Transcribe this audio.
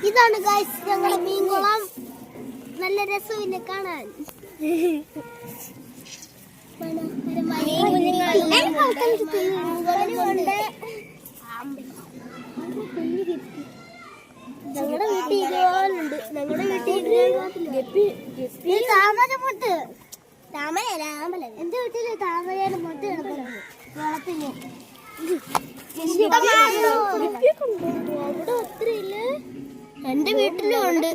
ഇതാണ് ഗൈസ് ഞങ്ങളുടെ മീൻകുളം. നല്ല രസമില്ല കാണാൻ. ഞങ്ങളുടെ വീട്ടിൽ ഇതുപോലുണ്ട്. ഞങ്ങളുടെ വീട്ടിൽ താമരമുട്ട്. താമരയല്ല, എന്റെ വീട്ടില് താമരയുടെ മുട്ട കിടക്കുന്നത് വളത്തിന്. അവിടെ ഒത്തിരി ഇല്ല. എന്റെ വീട്ടിലും ഉണ്ട്.